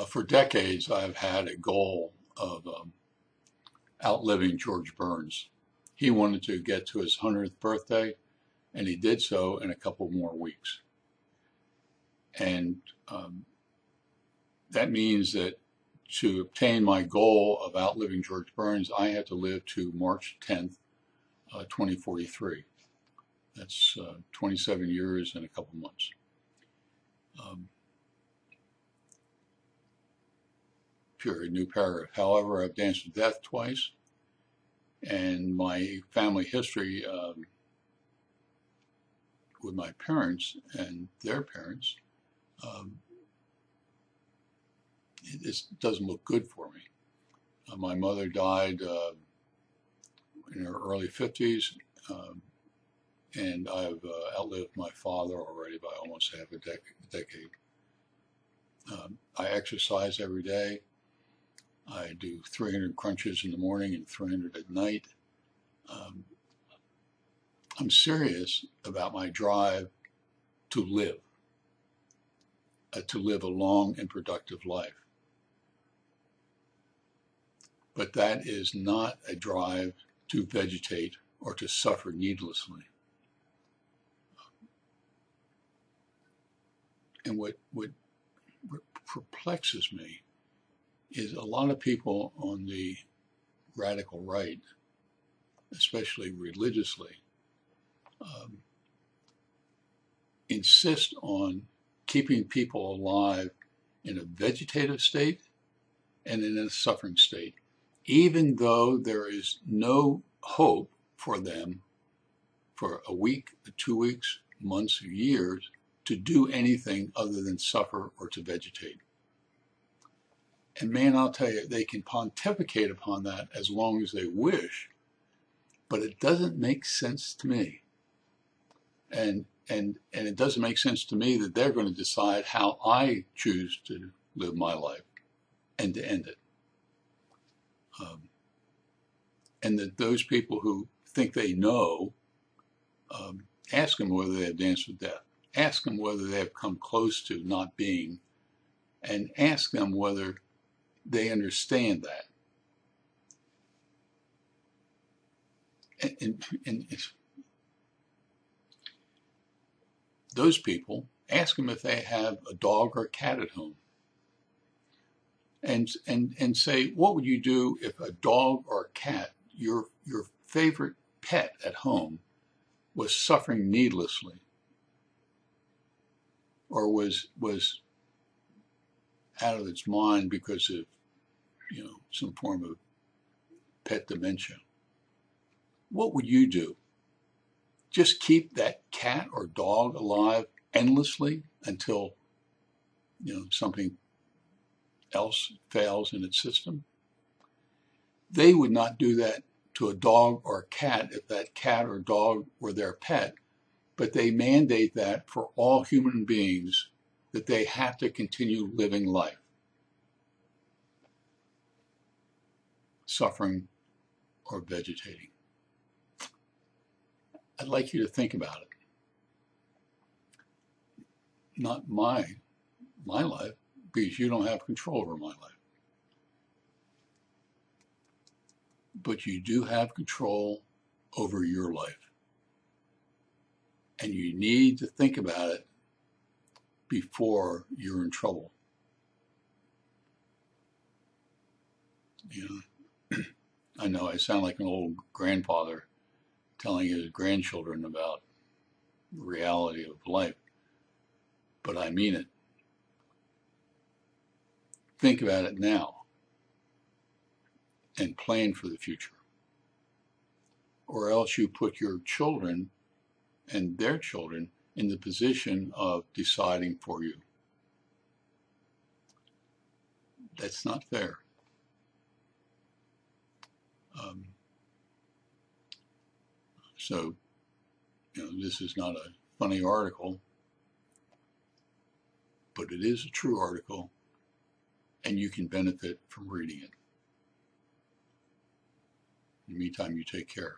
For decades, I've had a goal of outliving George Burns. He wanted to get to his 100th birthday, and he did so in a couple more weeks. And that means that to obtain my goal of outliving George Burns, I had to live to March 10th, 2043. That's 27 years and a couple months. Period, new paragraph. However, I've danced with death twice, and my family history with my parents and their parents, it doesn't look good for me. My mother died in her early 50s, and I've outlived my father already by almost half a decade. I exercise every day. I do 300 crunches in the morning and 300 at night. I'm serious about my drive to live a long and productive life. But that is not a drive to vegetate or to suffer needlessly. And what perplexes me is a lot of people on the radical right, especially religiously, insist on keeping people alive in a vegetative state and in a suffering state, even though there is no hope for them for a week, 2 weeks, months, or years to do anything other than suffer or to vegetate. And man, I'll tell you, they can pontificate upon that as long as they wish, but it doesn't make sense to me. And it doesn't make sense to me that they're going to decide how I choose to live my life and to end it. And that those people who think they know, ask them whether they have danced with death. Ask them whether they have come close to not being, and ask them whether they understand that. And those people, ask them if they have a dog or a cat at home. And say, what would you do if a dog or a cat, your favorite pet at home, was suffering needlessly, or was out of its mind because of, some form of pet dementia? What would you do? Just keep that cat or dog alive endlessly until, something else fails in its system? They would not do that to a dog or a cat if that cat or dog were their pet, but they mandate that for all human beings, that they have to continue living life, suffering or vegetating. I'd like you to think about it. Not my life, because you don't have control over my life. But you do have control over your life. And you need to think about it before you're in trouble. I know I sound like an old grandfather telling his grandchildren about the reality of life, but I mean it. Think about it now and plan for the future. Or else you put your children and their children in the position of deciding for you. That's not fair. So, this is not a funny article, but it is a true article, and you can benefit from reading it. In the meantime, you take care.